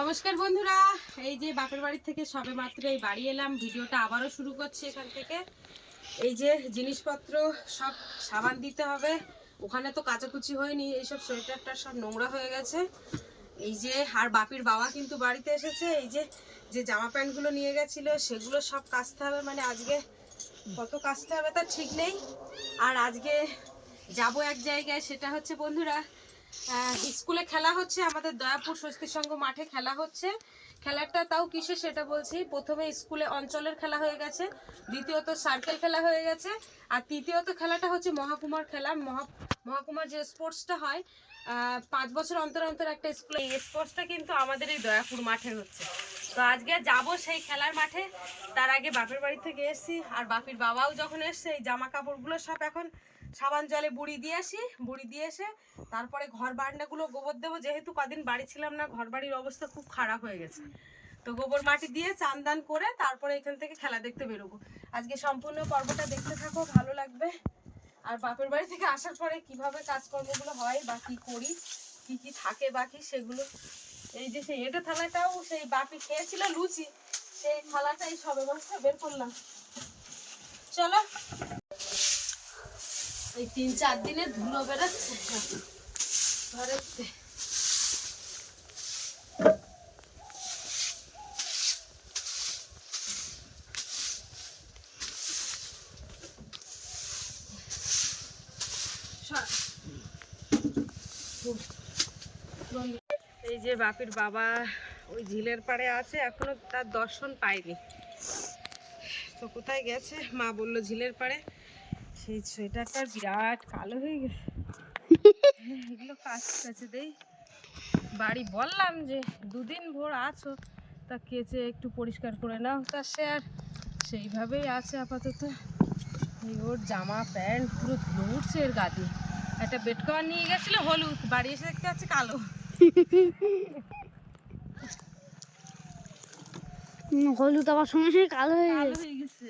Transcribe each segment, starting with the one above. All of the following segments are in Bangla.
নমস্কার বন্ধুরা, এই যে বাপের বাড়ি থেকে সবে মাত্র এই বাড়ি এলাম। ভিডিওটা আবারও শুরু করছি এখান থেকে। এই যে জিনিসপত্র সব সাবান দিতে হবে, ওখানে তো কাচাকুচি হয়নি, এইসব সোয়েটারটা সব নোংরা হয়ে গেছে। এই যে আর বাপির বাবা কিন্তু বাড়িতে এসেছে। এই যে যে জামা প্যান্টগুলো নিয়ে গেছিলো সেগুলো সব কাচতে হবে, মানে আজকে কত কাচতে হবে তার ঠিক নেই। আর আজকে যাব এক জায়গায়, সেটা হচ্ছে বন্ধুরা স্কুলে খেলা হচ্ছে, আমাদের দয়াপুর স্বস্তি সংঘ মাঠে খেলা হচ্ছে। খেলাটা তাও কিসে সেটা বলছি। প্রথমে স্কুলে অঞ্চলের খেলা হয়ে গেছে, দ্বিতীয়ত সার্কেল খেলা হয়ে গেছে, আর তৃতীয়ত খেলাটা হচ্ছে মহাকুমার খেলা। মহাকুমার যে স্পোর্টসটা হয় 5 বছর অন্তর অন্তর একটা স্কুলে, এই স্পোর্টসটা কিন্তু আমাদের এই দয়াপুর মাঠে হচ্ছে। তো আজকে যাব সেই খেলার মাঠে। তার আগে বাপের বাড়ি থেকে এসেছি, আর বাপির বাবাও যখন এসছে এই জামা কাপড়গুলো সব এখন সাবান জলে বুড়ি দিয়ে আসি। বুড়ি দিয়ে এসে তারপরে ঘর বারান্দাগুলো গোবর দেবো, যেহেতু কদিন বাড়ি ছিলাম না, ঘর বাড়ির অবস্থা খুব খারাপ হয়ে গেছে। তো গোবর মাটি দিয়ে চান দান করে তারপরে এখান থেকে খেলা দেখতে বেরোবো। আজকে সম্পূর্ণ পর্বটা দেখতে থাকো, ভালো লাগবে। আর বাপের বাড়ি থেকে আসার পরে কিভাবে কাজকর্মগুলো হয় বা কি করি, কি কি থাকে বাকি সেগুলো। এই যে সেই এটা থালাটাও সেই বাপি খেয়েছিল লুচি, সেই থালাটাই সবে মাত্র বের করলাম। চলো, এই 3-4 দিনে ধুলো বেরোচ্ছে ঘরেতে। এই যে বাপির বাবা ওই ঝিলের পাড়ে আছে, এখনো তার দর্শন পাইনি। তো কোথায় গেছে, মা বললো ঝিলের পাড়ে। সেই সোয়েটারটা বিরাট কালো হয়ে গেছে, এগুলো কাছে দেই। বাড়ি বললাম যে 2 দিন ভোর আছো, তা কেচে একটু পরিষ্কার করে নাও, তা সে আর সেইভাবেই আছে আপাতত। এই ওর জামা প্যান্ট পুরো ধুলো উঠছে এর গা দিয়ে। একটা বেড কভার নিয়ে গেছিল হলুদ, বাড়ি এসে দেখতে পাচ্ছি কালো। হলুদ আবার সঙ্গে সঙ্গে কালো হয়ে গেছে।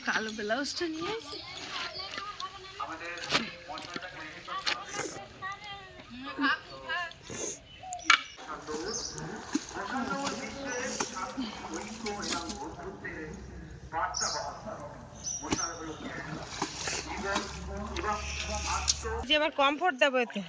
কালো ব্লাউজটা নিয়ে এসে এবার কমফোর্ট দেবো এতে।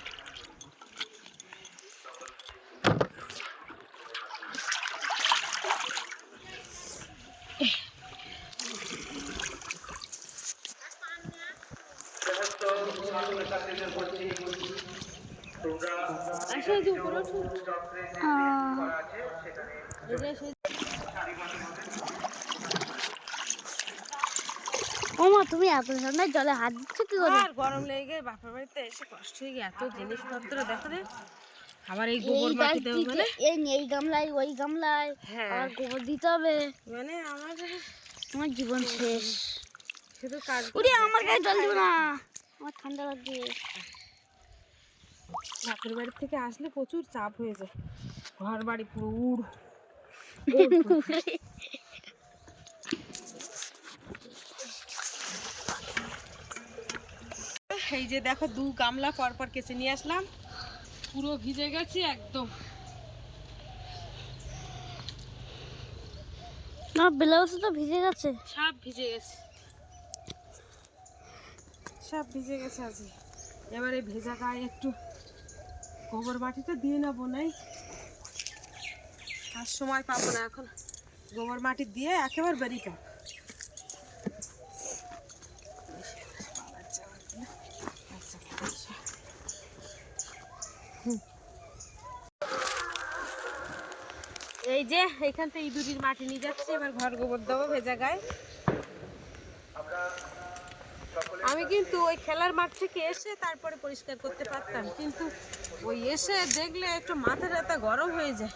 ওমা তুমি এত ঠান্ডায় জলে হাত দিচ্ছ কি করে? আর গরম লেগে বাপের বাড়িতে এসে কষ্ট হয়ে গিয়ে এত জিনিসপত্র দেখো রে। আবার এই গোবর মাটি দেবো, মানে এই গামলায় ওই গামলায় আর গোবর দিতে হবে, মানে আমার জীবন শেষ। শুধু কাজ। ওরে আমার গায়ে জল দিও না, আমার ঠান্ডা লাগছে। বাপের বাড়ি থেকে আসলে প্রচুর চাপ হয়ে যায়, ঘর বাড়ি পুরো উড়। এই যে দেখো 2 গামলা পরপর কেচে নিয়ে আসলাম, পুরো ভিজে গেছে একদম। না ব্লাউজ তো ভিজে গেছে, সব ভিজে গেছে, সব ভিজে গেছে আজকে। এবারে ভেজা গায়ে একটু গোবর মাটিটা দিয়ে নেবো, নাই আর সময় পাবো না এখন। গোবর মাটি দিয়ে একেবারে বেরিয়ে এই যে এখান থেকে ইঁদুরির মাটি নিয়ে যাচ্ছি, এবার ঘর গোবর দেবো ভেজা গায়ে। আমি কিন্তু ওই খেলার মাঠ থেকে এসে তারপরে পরিষ্কার করতে পারতাম, কিন্তু ওই এসে দেখলে একটু মাথা টাথা গরম হয়ে যায়।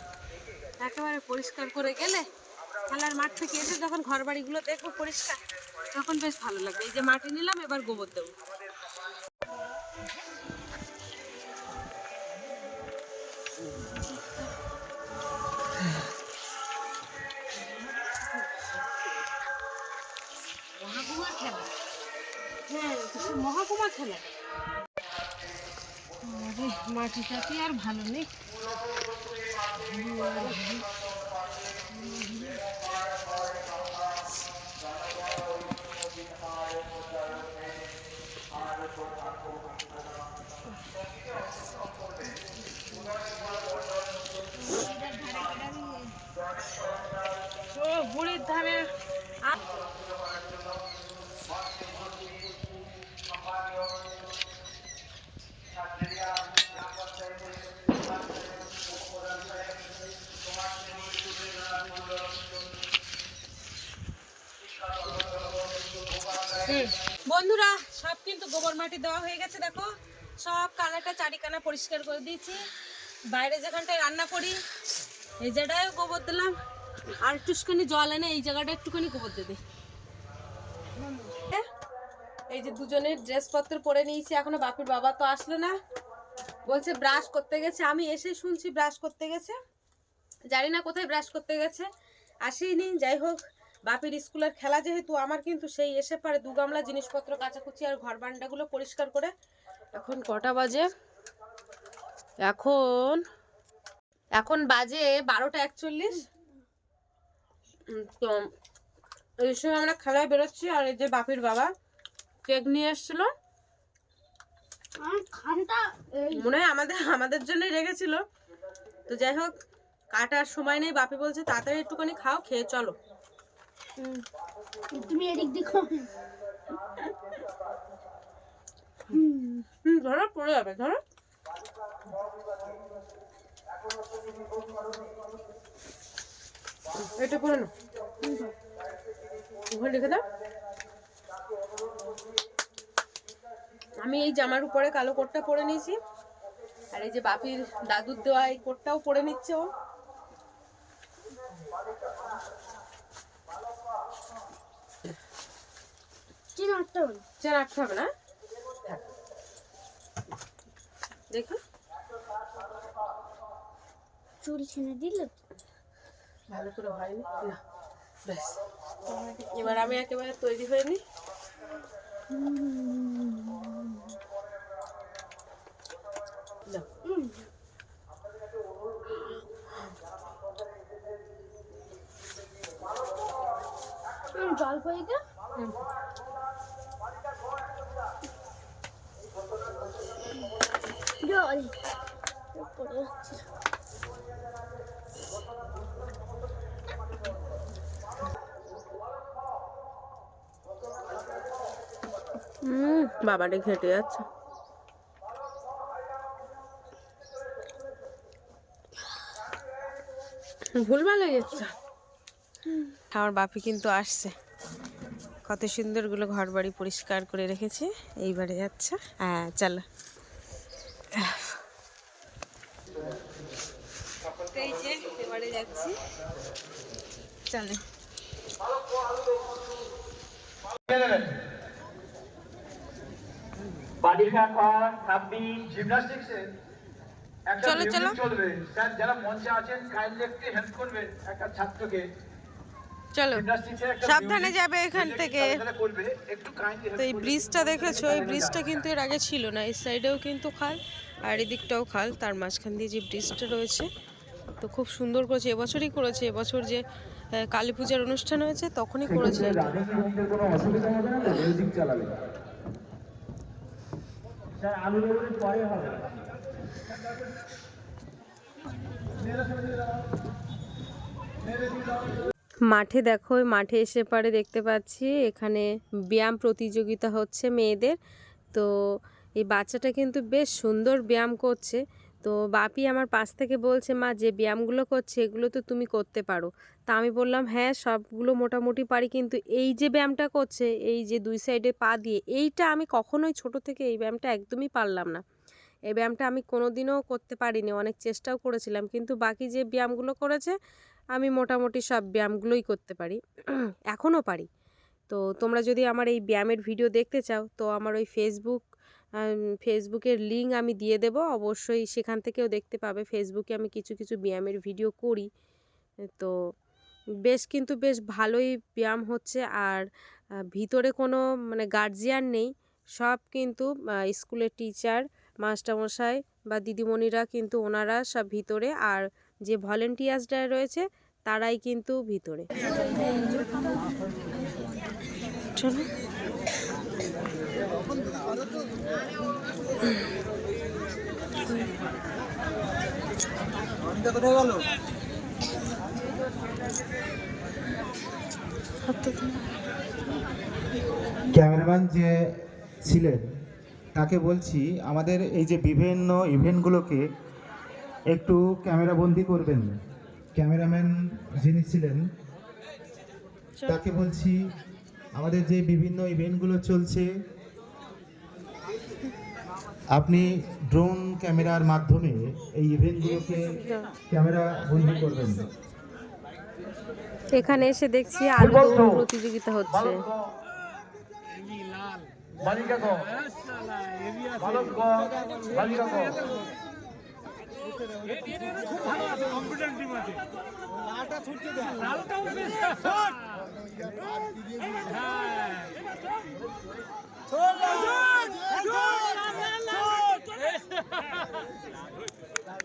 একেবারে পরিষ্কার করে গেলে খেলার মাঠ থেকে এসে যখন ঘর বাড়িগুলো দেখবো পরিষ্কার, তখন বেশ ভালো লাগবে। এই যে মাটি নিলাম, এবার গোবর দেবো। ঠাকুমা খেলা। আরে মাটিটা কি আর ভালো নেই। ও বুড়ির ধারে বন্ধুরা সব কিন্তু গোবর মাটি দেওয়া হয়ে গেছে। দেখো সব কানাটা চারিকানা পরিষ্কার করে দিয়েছি। বাইরে যেখানটায় রান্না করি এই জায়গায় গোবর দিলাম, আর একটুখানি জল এনে এই জায়গাটা একটুখানি গোবর দিয়ে দিই। এই যে দুজনের ড্রেসপত্র পরে নিয়েছি, এখনো বাপির বাবা তো আসলো না, বলছে ব্রাশ করতে গেছে। আমি এসে শুনছি ব্রাশ করতে গেছে, জানি না কোথায় ব্রাশ করতে গেছে, আসেইনি। যাই হোক, বাপির স্কুলের খেলা যেহেতু, আমার কিন্তু সেই এসে পারে 2 গামলা জিনিসপত্র কাচাকুচি আর ঘর বারান্দাগুলো পরিষ্কার করে। এখন কটা বাজে? এখন বাজে 12:41। তো এই সময় আমরা খেলায় বেরোচ্ছি। আর এই যে বাপির বাবা কেক নিয়ে এসেছিল, মনে হয় আমাদের জন্যই রেখেছিল। তো যাই হোক, কাটার সময় নেই। বাপি বলছে তাড়াতাড়ি একটুখানি খাও, খেয়ে চলো। তুমি এদিক দেখো। ধরো, পড়ে যাবে, ধরো। এটা পরে না, ওখানে রেখে দাও। আমি এই জামার উপরে কালো কোটটা পরে নিয়েছি, আর এই যে বাপির দাদুর দেওয়া এই কোটটাও পরে নিচ্ছে ও। চেন আটতে হবে না, দেখো চুল ছিনে দিল, ভালো করে হয়নি না। ব্যাস, এবার আমি একেবারে তৈরি হয়ে নি। জল পড়ে গেল। জল পড়ে যাচ্ছে। বাবাটা ঘেটে যাচ্ছে। ভুলভাল হয়ে যাচ্ছে। আমার বাপি কিন্তু আসছে, কত সুন্দর গুলো ঘর বাড়ি পরিষ্কার করে রেখেছে। এইবারে যাচ্ছে। হ্যাঁ চলো। এই যে এবারে যাচ্ছি, চলে। চলো চলো চলবে স্যার, যারা মঞ্চে আছেন কাইন্ডলি একটু হেল্প করবেন একটা ছাত্রকে। চলো, সাবধানে যাবে এখান থেকে। তো এই ব্রিজটা দেখেছো, এই ব্রিজটা কিন্তু এর আগে ছিল না। এই সাইডেও কিন্তু খাল আর এদিকটাও খাল, তার মাঝখান দিয়ে যে ব্রিজটা রয়েছে, তো খুব সুন্দর করেছে। এবছরই করেছে, এবছর যে কালী পূজার অনুষ্ঠান হয়েছে তখনই করেছে। মাঠে দেখো, মাঠে এসে পরে দেখতে পাচ্ছি এখানে ব্যায়াম প্রতিযোগিতা হচ্ছে মেয়েদের। তো এই বাচ্চাটা কিন্তু বেশ সুন্দর ব্যায়াম করছে। তো বাপি আমার পাশ থেকে বলছে, মা যে ব্যায়ামগুলো করছে এগুলো তো তুমি করতে পারো। তা আমি বললাম হ্যাঁ, সবগুলো মোটামুটি পারি, কিন্তু এই যে ব্যায়ামটা করছে, এই যে 2 সাইডে পা দিয়ে, এইটা আমি কখনোই ছোট থেকে এই ব্যায়ামটা একদমই পারলাম না। এই ব্যায়ামটা আমি কোনোদিনও করতে পারিনি, অনেক চেষ্টাও করেছিলাম, কিন্তু বাকি যে ব্যায়ামগুলো করেছে আমি মোটামুটি সব ব্যায়ামগুলোই করতে পারি, এখনও পারি। তো তোমরা যদি আমার এই ব্যায়ামের ভিডিও দেখতে চাও, তো আমার ওই ফেসবুকের লিঙ্ক আমি দিয়ে দেব, অবশ্যই সেখান থেকেও দেখতে পাবে। ফেসবুকে আমি কিছু কিছু ব্যায়ামের ভিডিও করি। তো বেশ ভালোই ব্যায়াম হচ্ছে। আর ভিতরে কোনো মানে গার্জিয়ান নেই, সব কিন্তু স্কুলের টিচার, মাস্টারমশাই বা দিদিমণিরা কিন্তু ওনারা সব ভিতরে, আর যে ভলেন্টিয়ার্সরা রয়েছে তারাই কিন্তু ভিতরে। চলো। ক্যামেরাম্যান যে ছিলেন তাকে বলছি আমাদের এই যে বিভিন্ন ইভেন্টগুলোকে একটু ক্যামেরাবন্দি করবেন। ক্যামেরাম্যান যিনি ছিলেন তাকে বলছি আমাদের যে বিভিন্ন ইভেন্টগুলো চলছে আপনি ড্রোন ক্যামেরার মাধ্যমে এই ইভেন্টগুলোকে ক্যামেরা বন্দি করবেন। এখানে এসে দেখছি আলু দৌড় প্রতিযোগিতা হচ্ছে। বালিকা গ বালক গ বালিকা গ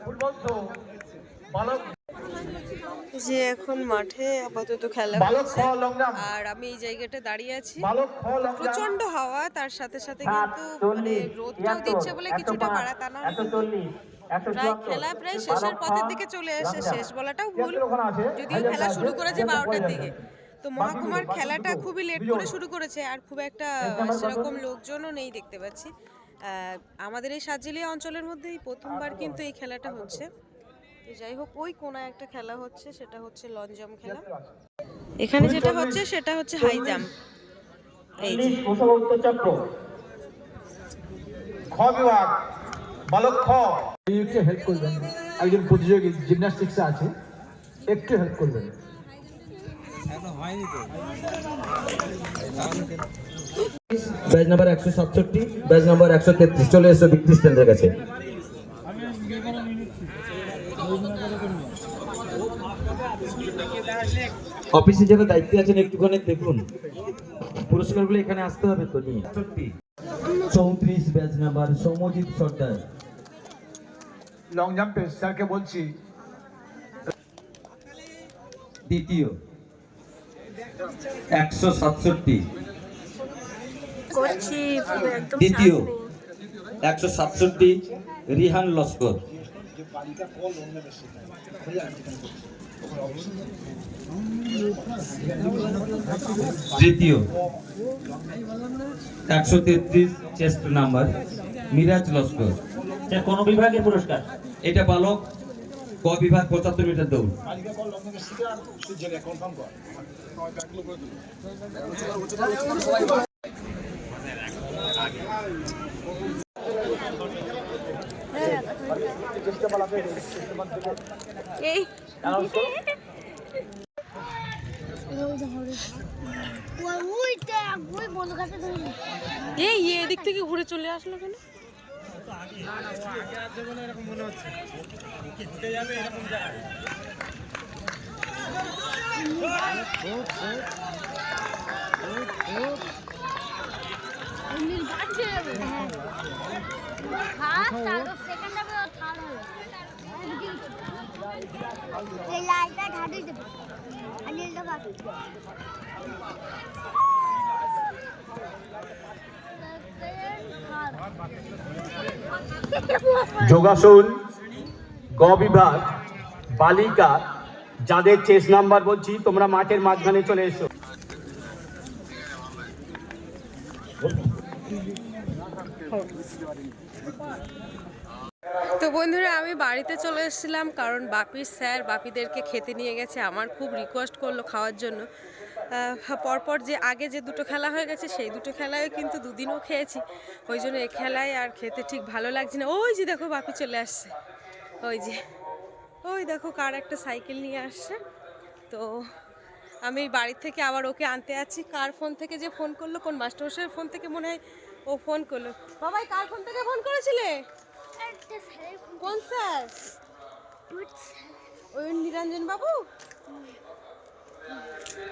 ফুটবল তো বালক যে এখন মাঠে আপাতত খেলা বালক খ হচ্ছে, লং জাম্প আর আমি এই জায়গাটা দাঁড়িয়ে আছি। বালক খ লং জাম্প প্রচন্ড হাওয়া, তার সাথে সাথে কিন্তু মানে রোদটাও দিচ্ছে বলে কিছুটা বাড়া, তা না হলে কিন্তু প্রায় খেলা প্রায় শেষের পথের দিকে চলে এসে, শেষ বলাটাও ভুল, যদিও খেলা শুরু করেছে 12টার দিকে। তো মহাকুমার খেলাটা খুবই লেট করে শুরু করেছে, আর খুব একটা সেরকম লোকজনও নেই দেখতে পাচ্ছি। আমাদের এই সাতজিলিয়া অঞ্চলের মধ্যে এই প্রথমবার কিন্তু এই খেলাটা হচ্ছে। তো যাই হোক, ওই কোনায় একটা খেলা হচ্ছে, সেটা হচ্ছে লং জাম্প খেলা। এখানে যেটা হচ্ছে সেটা হচ্ছে হাই জাম্প। এই যে চক্র খ বিভাগ বালক খ একটু হেল্প করবেন, একজন প্রতিযোগী জিমন্যাস্টিক্সে আছে, একটু হেল্প করবেন। ব্যাচ নাম্বার 167, ব্যাচ নাম্বার 133 চলে এসো বিক্রি স্ট্যান্ডের কাছে। অফিসে যারা দায়িত্বে আছেন একটুখানি দেখুন, পুরস্কারগুলো এখানে আসতে হবে তো নিয়ে। 34 ব্যাচ নাম্বার সৌমজিৎ সর্দার। লং জাম্পে স্যারকে বলছি দ্বিতীয় 167, করছি একদম দ্বিতীয় 167 রিহান লস্কর। তৃতীয় 133 চেস্ট নাম্বার মিরাজ লস্কর। কোন বিভাগের পুরস্কার? এটা বালক ক বিভাগ 75 মিটার দৌড়। এই এই এদিক থেকে ঘুরে চলে আসলো কেন? যোগাসন গ বিভাগ বালিকা, যাদের চেস নাম্বার বলছি তোমরা মাঠের মাঝখানে চলে এসো। তো বন্ধুরা, আমি বাড়িতে চলে এসেছিলাম, কারণ বাপির স্যার বাপিদেরকে খেতে নিয়ে গেছে। আমার খুব রিকোয়েস্ট করলো খাওয়ার জন্য। পরপর যে আগে যে দুটো খেলা হয়ে গেছে সেই দুটো খেলায় কিন্তু দুদিনও খেয়েছি, ওই জন্য এই খেলায় আর খেতে ঠিক ভালো লাগছে না। ওই যে দেখো বাপি চলে আসছে, ওই যে ওই দেখো কার একটা সাইকেল নিয়ে আসছে। তো আমি বাড়ি থেকে আবার ওকে আনতে আছি। কার ফোন থেকে যে ফোন করলো, কোন মাস্টারমশাইয়ের ফোন থেকে মনে হয় ও ফোন করলো। বাবাই কার ফোন থেকে ফোন করেছিলে? কোন স্যার? ওই নিরঞ্জন বাবু?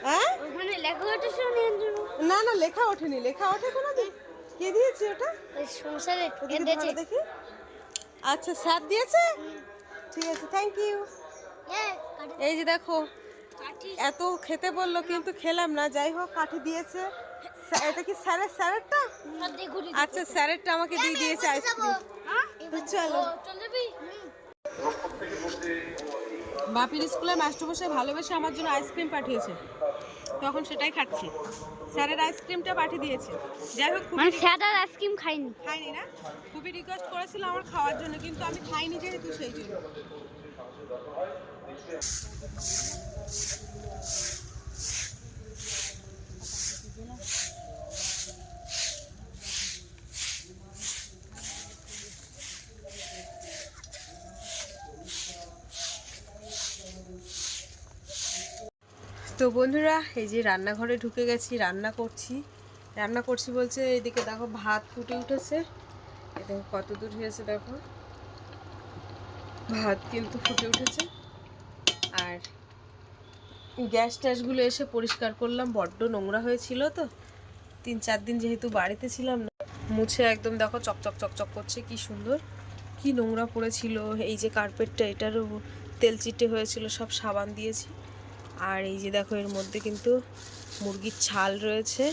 হ্যাঁ, ওখানে লেখা ওঠেছে নিরঞ্জন? না না, লেখা ওঠেনি। লেখা ওঠে কোনোদিন? কে দিয়েছে ওটা? ওই সংসারে ওদিকে কেঁদেছে। ধরো দেখি। আচ্ছা স্যার দিয়েছে, ঠিক আছে, থ্যাংক ইউ। এই যে দেখো, এত খেতে বললো কিন্তু খেলাম না। যাই হোক, কাঠি দিয়েছে। এটা কি স্যারেরটা? আচ্ছা, স্যারেরটা আমাকে দিয়ে দিয়েছে আইসক্রিম। চলো। বাপির স্কুলের মাস্টারমশাই ভালোবেসে আমার জন্য আইসক্রিম পাঠিয়েছে, তখন সেটাই খাচ্ছি। স্যারের আইসক্রিমটা পাঠিয়ে দিয়েছে। যাই হোক, মানে স্যার আইসক্রিম খাইনি। খাইনি না, খুবই রিকোয়েস্ট করেছিল আমার খাওয়ার জন্য, কিন্তু আমি খাইনি যেহেতু সেই জন্য। তো বন্ধুরা, এই যে রান্নাঘরে ঢুকে গেছি, রান্না করছি বলছে। এইদিকে দেখো ভাত ফুটে উঠেছে, এই দেখো কত দূর হয়েছে, দেখো ভাত কিন্তু ফুটে উঠেছে। আর গ্যাস ট্যাসগুলো এসে পরিষ্কার করলাম, বড্ড নোংরা হয়েছিল তো, 3-4 দিন যেহেতু বাড়িতে ছিলাম না, মুছে একদম দেখো চকচক চকচক করছে। কি সুন্দর, কি নোংরা পড়েছিল। এই যে কার্পেটটা, এটারও তেল চিটে হয়েছিল, সব সাবান দিয়েছি। আর এই যে দেখো, এর মধ্যে কিন্তু মুরগির ছাল রয়েছে,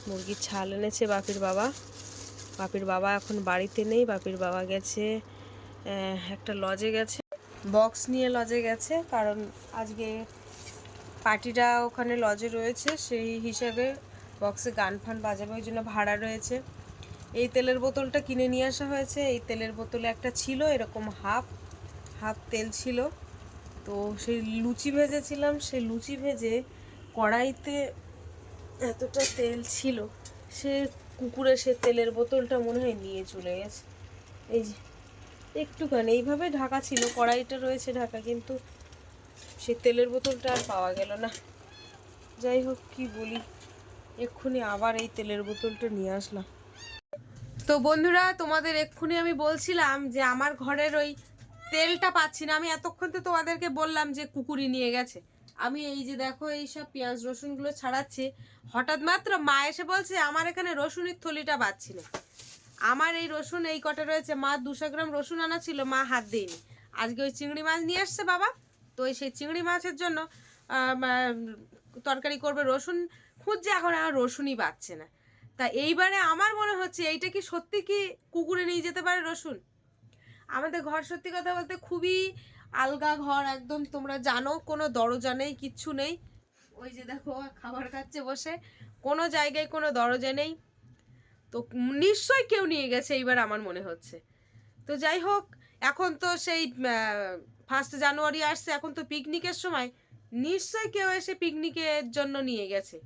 মুরগির ছাল এনেছে বাপির বাবা এখন বাড়িতে নেই। বাপির বাবা গেছে একটা লজে গেছে, বক্স নিয়ে লজে গেছে, কারণ আজকে পার্টিটা ওখানে লজে রয়েছে, সেই হিসাবে বক্সে গান ফান বাজাবে, ওই জন্য ভাড়া রয়েছে। এই তেলের বোতলটা কিনে নিয়ে আসা হয়েছে। এই তেলের বোতলে একটা ছিল এরকম হাফ তেল ছিল। তো সেই লুচি ভেজেছিলাম, সেই লুচি ভেজে কড়াইতে এতটা তেল ছিল, সে কুকুরে সে তেলের বোতলটা মনে হয় নিয়ে চলে গেছে। এই যে একটুখানি এইভাবে ঢাকা ছিল, কড়াইটা রয়েছে ঢাকা, কিন্তু সে তেলের বোতলটা আর পাওয়া গেল না। যাই হোক, কি বলি, এক্ষুনি আবার এই তেলের বোতলটা নিয়ে আসলাম। তো বন্ধুরা, তোমাদের এক্ষুনি আমি বলছিলাম যে আমার ঘরের ওই তেলটা পাচ্ছি না। আমি এতক্ষণ তো তোমাদেরকে বললাম যে কুকুরি নিয়ে গেছে। আমি এই যে দেখো, এই সব পেঁয়াজ রসুনগুলো ছাড়াচ্ছি, হঠাৎ মাত্র মা এসে বলছে আমার এখানে রসুনের থলিটা পাচ্ছি না। আমার এই রসুন এই কটা রয়েছে, মা 200 গ্রাম রসুন আনা ছিল, মা হাত দেয়নি। আজকে ওই চিংড়ি মাছ নিয়ে আসছে বাবা, তো সেই চিংড়ি মাছের জন্য তরকারি করবে, রসুন খুঁজছে, এখন আর রসুনই পাচ্ছে না। তা এইবারে আমার মনে হচ্ছে এইটা কি সত্যি কি কুকুরে নিয়ে যেতে পারে রসুন। আমাদের ঘর সত্যি কথা বলতে খুবই আলগা ঘর একদম, তোমরা জানো, কোনো দরজা নেই, কিচ্ছু নেই। ওই যে দেখো খাবার খাচ্ছে বসে, কোনো জায়গায় কোনো দরজা নেই। তো নিশ্চয়ই কেউ নিয়ে গেছে এইবার আমার মনে হচ্ছে। তো যাই হোক, এখন তো সেই 1 জানুয়ারি আসছে, এখন তো পিকনিকের সময়, নিশ্চয়ই কেউ এসে পিকনিকের জন্য নিয়ে গেছে।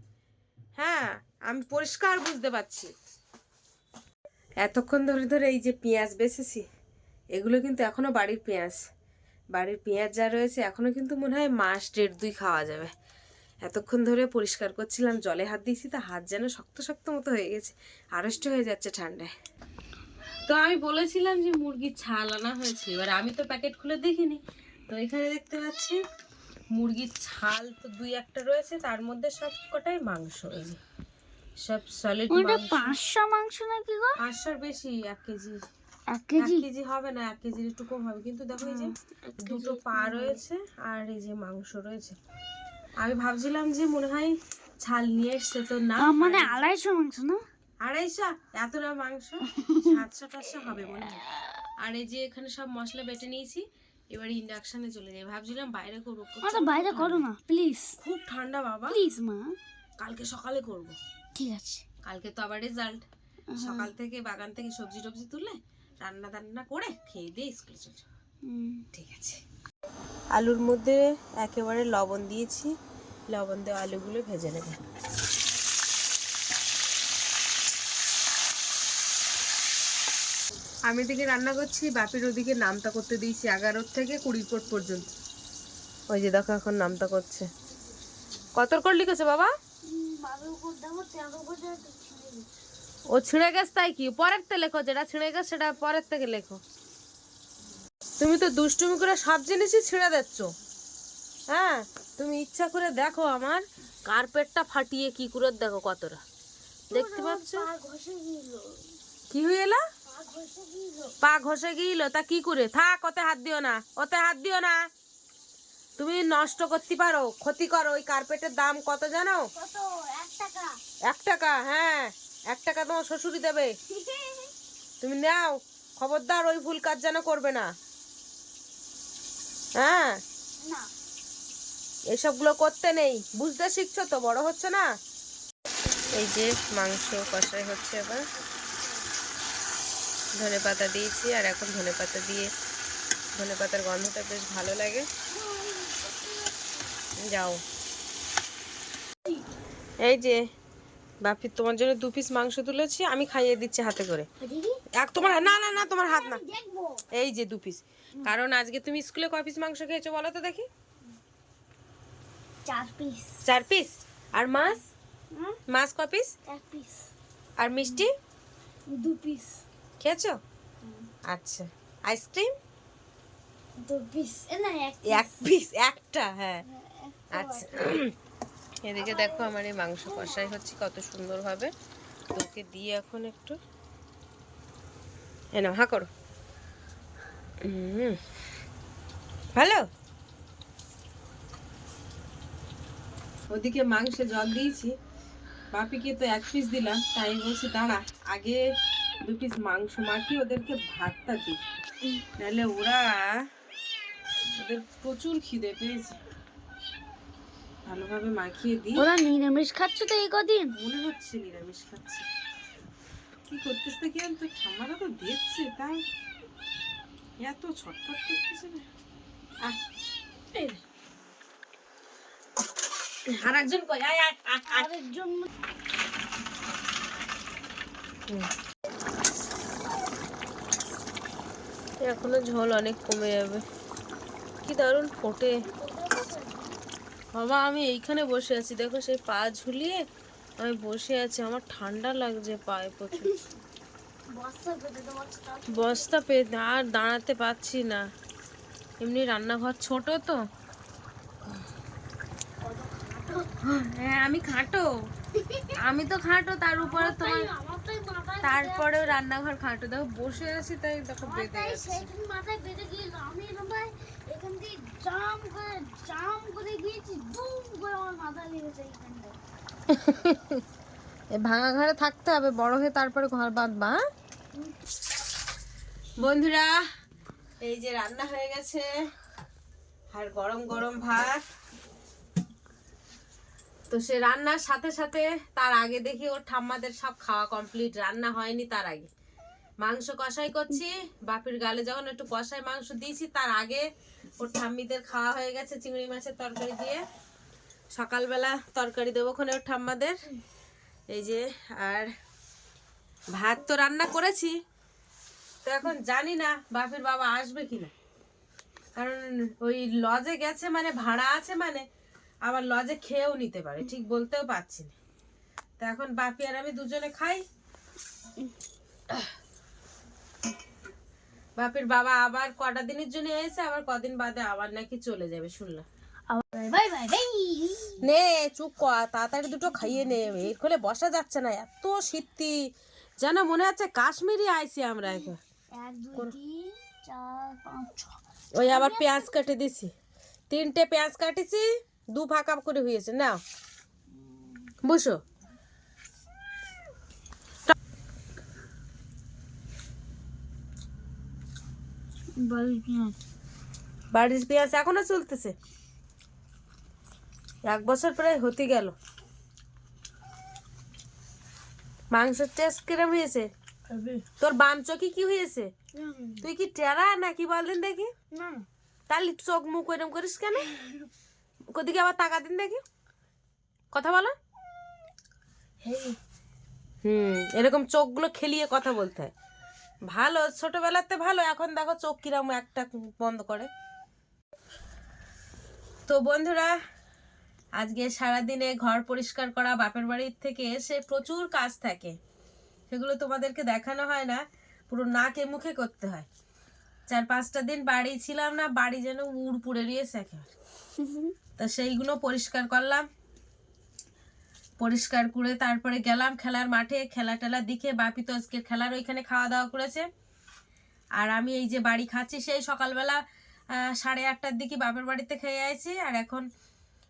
হ্যাঁ, আমি পরিষ্কার বুঝতে পারছি। এতক্ষণ ধরে এই যে পেঁয়াজ বেছেছি, এগুলো কিন্তু এখনো বাড়ির পেঁয়াজ যা রয়েছে এখনো কিন্তু মনে হয় 1.5 মাস খাওয়া যাবে। এতক্ষণ ধরে পরিষ্কার করছিলাম, জলে হাত দিয়েছি, তা হাত যেন শক্ত মতো হয়ে গেছে, আড়ষ্ট হয়ে যাচ্ছে ঠান্ডায়। তো আমি বলেছিলাম যে মুরগির ছাল আনা হয়েছে, এবার আমি তো প্যাকেট খুলে দেখিনি, তো এখানে দেখতে পাচ্ছি মুরগির ছাল তো 2-1টা রয়েছে, তার মধ্যে সব কটাই মাংস। এই যে সব সলিড ওটা মাংস। 500 মাংস নাকি গো? 500 বেশি, 1 কেজি। 1 কেজি? 1 কেজি হবে না, 1 কেজির একটু কম হবে, কিন্তু দেখো এই যে 2টো পা রয়েছে আর এই যে মাংস রয়েছে। আমি ভাবছিলাম যে মনে হয় ছাল নিয়ে এসছে, তো না, মানে 250 মাংস না? 250? এতটা মাংস 700-800 হবে মনে হয়। আর এই যে এখানে সব মশলা বেটে নিয়েছি, এবার ইন্ডাকশনে চলে যাই। ভাবছিলাম বাইরে করবো, আরে বাইরে করো না প্লিজ, খুব ঠান্ডা বাবা। প্লিজ মা, কালকে সকালে করব। ঠিক আছে। কালকে তো আবার রেজাল্ট, সকাল থেকে বাগান থেকে সবজি টবজি তুলে রান্না করে খেয়ে দিয়ে স্কুলে চলে যাবো। ঠিক আছে। আলুর মধ্যে একেবারে লবণ দিয়েছি, লবণ দিয়ে আলুগুলো ভেজে নেব। আমি এদিকে রান্না করছি, বাপির ওদিকে নামতা করতে দিয়েছি 11 থেকে 20 কোট পর্যন্ত। ওই যে দেখো এখন নামতা করছে। কত কোট লিখেছে বাবা? ও ছিঁড়ে গেছে তাই কি, পরের তে লেখো, যেটা ছিঁড়ে গেছে সেটা পরের থেকে লেখো। তুমি তো দুষ্টুমি করে সব জিনিসই ছিঁড়ে দিচ্ছ। হ্যাঁ, তুমি ইচ্ছা করে দেখো আমার কার্পেটটা ফাটিয়ে কি করে দেখো কতটা, দেখতে পাচ্ছ পা ঘষে গেল, কি হয়ে এলা? পা ঘষে গেল। পা ঘষে গিয়েছিল, তা কি করে? থাক, ওতে হাত দিও না, ওতে হাত দিও না। তুমি নষ্ট করতে পারো, ক্ষতি করো। ওই কার্পেটের দাম কত জানো? কত? 1 টাকা। 1 টাকা। হ্যাঁ, 1 টাকা তোমার শ্বশুরই দেবে। তুমি নাও, খবরদার ওই ভুল কাজ যেন করবে না। হ্যাঁ, না, এসবগুলো করতে নেই, বুঝতে শিখছো তো, বড় হচ্ছে না। এই যে মাংস কষাই হচ্ছে, এবার ধনেপাতা দিয়েছি, আর এখন ধনেপাতা দিয়ে, ধনেপাতার গন্ধটা বেশ ভালো লাগে। যাও, এই যে বাপি তোমার জন্য 2 পিস মাংস তুলেছি, আমি খাইয়ে দিচ্ছি হাতে করে। দেখি তোমার না না না, তোমার হাত না। দেখবো। এই যে 2 পিস, কারণ আজকে তুমি স্কুলে কয় পিস মাংস খেয়েছো বলো তো দেখি? 4 পিস। 4 পিস। আর মাছ? হুম, মাছ কয় পিস? 1 পিস। আর মিষ্টি 2 পিস। খেয়েছো? আচ্ছা, আইসক্রিম 2 পিস। না, 1 পিস, একটা। হ্যাঁ, একটা। আচ্ছা। এদিকে দেখো আমার এই মাংস কষাই হচ্ছে কত সুন্দর ভাবে। তোকে দিয়ে এখন একটু এনো, হা করো। ভালো। ওদিকে মাংসে জল দিয়েছি, বাপিকে তো 1 পিস দিলাম, তাই বলছি দাঁড়া আগে 2 পিস মাংস মাখি, ওদেরকে ভাতটা দিই, নাহলে ওদের প্রচুর খিদে পেয়েছে। ভালোভাবে মাখিয়ে দিই। ওরা নিরামিষ খাচ্ছে তো এই কদিন। মনে হচ্ছে নিরামিষ খাচ্ছে। কি করতেছ কি তো, ঠাম্মারা তো দেখছে, তাই এত ছটফট করতেছে না। আর একজন কই, আয় আয় আয়, আয়। আরেকজন এখনো ঝোল অনেক কমে যাবে। কি দারুণ ফোটে বাবা। আমি এইখানে বসে আছি, দেখো সেই পা ঝুলিয়ে আমি বসে আছি, আমার ঠান্ডা লাগছে পায়ে প্রচুর। বস্তা পেতে দেবো। বস্তা পেতে আর দাঁড়াতে পারছি না, এমনি রান্নাঘর ছোট তো। হ্যাঁ, আমি খাটো, আমি তো খাটো, তার উপরে তোমার, আমারটাই মাথায়, তারপরেও রান্নাঘর খাটো। দেখো বসে আছি, তাই দেখো বেঁধে আমারটাই যাচ্ছে। সেদিন মাথায় বেঁধে গিয়েছিল। আমি এরকম ভাই এখান দিয়ে জাম করে গিয়েছি, দুম করে আমার মাথায় লেগেছে এইখানটায়। এ ভাঙা ঘরে থাকতে হবে, বড় হয়ে তারপরে ঘর বাঁধবা। হ্যাঁ? বন্ধুরা, এই যে রান্না হয়ে গেছে, আর গরম গরম ভাত। তো সে রান্নার সাথে সাথে তার আগে দেখি ওর ঠাম্মাদের সব খাওয়া কমপ্লিট, রান্না হয়নি তার আগে। মাংস কষাই করছি, বাপির গালে যখন একটু কষাই মাংস দিয়েছি, তার আগে ওর ঠাম্মিদের খাওয়া হয়ে গেছে চিংড়ি মাছের তরকারি দিয়ে। সকালবেলা তরকারি দেবো ওখানে ওর ঠাম্মাদের। এই যে, আর ভাত তো রান্না করেছি, তো এখন জানি না বাপের বাবা আসবে কিনা, কারণ ওই লজে গেছে মানে, ভাড়া আছে মানে, আবার লজে খেয়েও নিতে পারে, ঠিক বলতেও পারছি না। তো এখন বাপি আর আমি দুজনে খাই। বাপির বাবা আবার কটা দিনের জন্য এসে, আবার কদিন বাদে আবার নাকি চলে যাবে শুনলাম। Bye bye bye. নে চুপ কর, তাড়াতাড়ি দুটো খাইয়ে নে, এর কোলে বসা যাচ্ছে না, এত শীতি, যেন মনে হচ্ছে কাশ্মীরি আইছি আমরা এখন। 1 2 3 4 5 6। ওই আবার পেঁয়াজ কেটে দিছি, 3টে পেঁয়াজ কাটিছি, 2 ফাঁকা করে হয়েছে। নাও বসো। বাড়ির পেঁয়াজ এখনো চলতেছে, 1 বছর প্রায় হতে গেল। মাংসের টেস্ট কিরম হয়েছে? তোর বাম চোখে কি হয়েছে? তুই কি টেরা নাকি বলদিন দেখি? না, তাহলে চোখ মুখ এরম করিস কেন? ওদিকে আবার তাকা দিন দেখি, কথা বলো। এরকম চোখগুলো খেলিয়ে কথা বলতে হয়। ভালো ছোটবেলাতে ভালো, এখন দেখো চোখ কিরম একটা বন্ধ করে। তো বন্ধুরা, আজকে সারাদিনে ঘর পরিষ্কার করা, বাপের বাড়ির থেকে এসে প্রচুর কাজ থাকে, সেগুলো তোমাদেরকে দেখানো হয় না, পুরো নাকে মুখে করতে হয়। 4-5টা দিন বাড়ি ছিলাম না, বাড়ি যেন উড় পুড়ে দিয়েছে একেবারে। তা সেইগুলো পরিষ্কার করলাম, পরিষ্কার করে তারপরে গেলাম খেলার মাঠে, খেলা টেলা দেখে। বাপি তো আজকে খেলার ওইখানে খাওয়া দাওয়া করেছে, আর আমি এই যে বাড়ি খাচ্ছি। সেই সকালবেলা 8:30টার দিকে বাপের বাড়িতে খেয়ে আইছি, আর এখন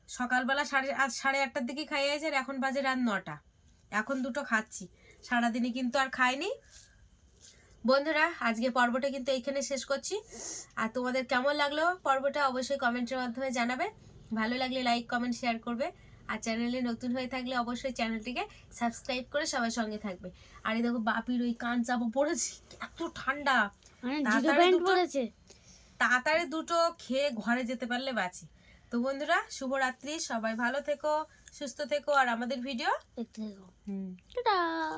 সকালবেলা 8:30টার দিকে খাইয়ে আইছি, আর এখন বাজে রাত 9টা। এখন দুটো খাচ্ছি, সারাদিনই কিন্তু আর খাইনি। বন্ধুরা, আজকে পর্বটা কিন্তু এইখানে শেষ করছি। আর তোমাদের কেমন লাগলো পর্বটা অবশ্যই কমেন্টের মাধ্যমে জানাবে। ভালো লাগলে লাইক কমেন্ট শেয়ার করবে, আর চ্যানেলে নতুন হয়ে থাকলে অবশ্যই চ্যানেলটিকে সাবস্ক্রাইব করে সবাই সঙ্গে থাকবে। আর এই দেখো বাপির ওই কান চাপা পড়েছি, এত ঠান্ডা। মানে জিরো তাড়াতাড়ি প্যান্ট দুটো- পরেছে। তাড়াতাড়ি দুটো খেয়ে ঘরে যেতে পারলে বাঁচি। তো বন্ধুরা, শুভরাত্রি, সবাই ভালো থেকো, সুস্থ থেকো, আর আমাদের ভিডিও দেখতে থাকো। টাটা।